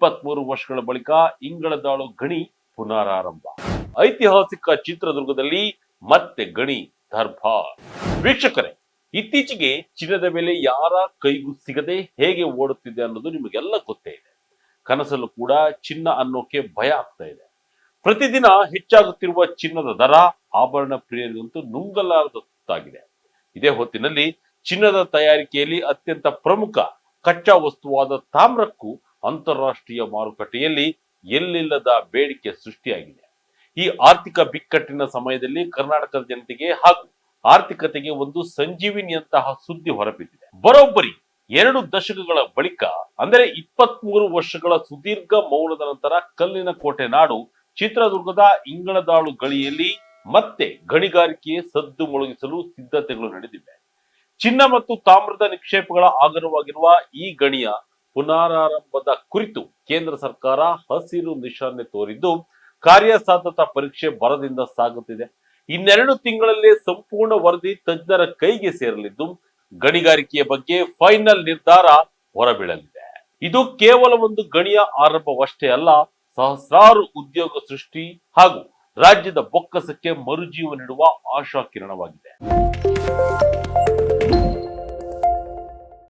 23 ವರ್ಷಗಳ ಬಳಿಕ ಇಂಗಳದಾಳು ಗಣಿ ಪುನರಾರಂಭ. ಐತಿಹಾಸಿಕ ಚಿತ್ರದುರ್ಗದಲ್ಲಿ ಮತ್ತೆ ಗಣಿ ದರ್ಬಾರ್. ವೀಕ್ಷಕರೇ, ಇತ್ತೀಚೆಗೆ ಚಿನ್ನದ ಬೆಲೆ ಯಾರ ಕೈಗೂ ಸಿಗದೆ ಹೇಗೆ ಓಡುತ್ತಿದೆ ಅನ್ನೋದು ನಿಮಗೆಲ್ಲ ಗೊತ್ತೇ ಇದೆ. ಕನಸಲ್ಲೂ ಕೂಡ ಚಿನ್ನ ಅನ್ನೋಕೆ ಭಯ ಆಗ್ತಾ ಇದೆ. ಪ್ರತಿದಿನ ಹೆಚ್ಚಾಗುತ್ತಿರುವ ಚಿನ್ನದ ದರ ಆಭರಣ ಪ್ರಿಯರಿಗಂತೂ ನುಂಗಲಾರದಾಗಿದೆ. ಇದೇ ಹೊತ್ತಿನಲ್ಲಿ ಚಿನ್ನದ ತಯಾರಿಕೆಯಲ್ಲಿ ಅತ್ಯಂತ ಪ್ರಮುಖ ಕಚ್ಚಾ ವಸ್ತುವಾದ ತಾಮ್ರಕ್ಕೂ ಅಂತಾರಾಷ್ಟ್ರೀಯ ಮಾರುಕಟ್ಟೆಯಲ್ಲಿ ಎಲ್ಲಿಲ್ಲದ ಬೇಡಿಕೆ ಸೃಷ್ಟಿಯಾಗಿದೆ. ಈ ಆರ್ಥಿಕ ಬಿಕ್ಕಟ್ಟಿನ ಸಮಯದಲ್ಲಿ ಕರ್ನಾಟಕದ ಜನತೆಗೆ ಹಾಗೂ ಆರ್ಥಿಕತೆಗೆ ಒಂದು ಸಂಜೀವಿನಿಯಂತಹ ಸುದ್ದಿ ಹೊರಬಿದ್ದಿದೆ. ಬರೋಬ್ಬರಿ 2 ದಶಕಗಳ ಬಳಿಕ, ಅಂದರೆ 23 ವರ್ಷಗಳ ಸುದೀರ್ಘ ಮೌನದ ನಂತರ ಕಲ್ಲಿನ ಕೋಟೆ ನಾಡು ಚಿತ್ರದುರ್ಗದ ಇಂಗಳದಾಳು ಗಣಿಯಲ್ಲಿ ಮತ್ತೆ ಗಣಿಗಾರಿಕೆಯೇ ಸದ್ದು ಮೊಳಗಿಸಲು ಸಿದ್ಧತೆಗಳು ನಡೆದಿವೆ. ಚಿನ್ನ ಮತ್ತು ತಾಮ್ರದ ನಿಕ್ಷೇಪಗಳ ಆಗರವಾಗಿರುವ ಈ ಗಣಿಯ ಪುನರಾರಂಭದ ಕುರಿತು ಕೇಂದ್ರ ಸರ್ಕಾರ ಹಸಿರು ನಿಶಾನೆ ತೋರಿದ್ದು, ಕಾರ್ಯಸಾಧ್ಯತಾ ಪರೀಕ್ಷೆ ಭರದಿಂದ ಸಾಗುತ್ತಿದೆ. ಇನ್ನೆರಡು ತಿಂಗಳಲ್ಲೇ ಸಂಪೂರ್ಣ ವರದಿ ತಜ್ಞರ ಕೈಗೆ ಸೇರಲಿದ್ದು, ಗಣಿಗಾರಿಕೆಯ ಬಗ್ಗೆ ಫೈನಲ್ ನಿರ್ಧಾರ ಹೊರಬೀಳಲಿದೆ. ಇದು ಕೇವಲ ಒಂದು ಗಣಿಯ ಆರಂಭವಷ್ಟೇ ಅಲ್ಲ, ಸಹಸ್ರಾರು ಉದ್ಯೋಗ ಸೃಷ್ಟಿ ಹಾಗೂ ರಾಜ್ಯದ ಬೊಕ್ಕಸಕ್ಕೆ ಮರುಜೀವ ನೀಡುವ ಆಶಾ ಕಿರಣವಾಗಿದೆ.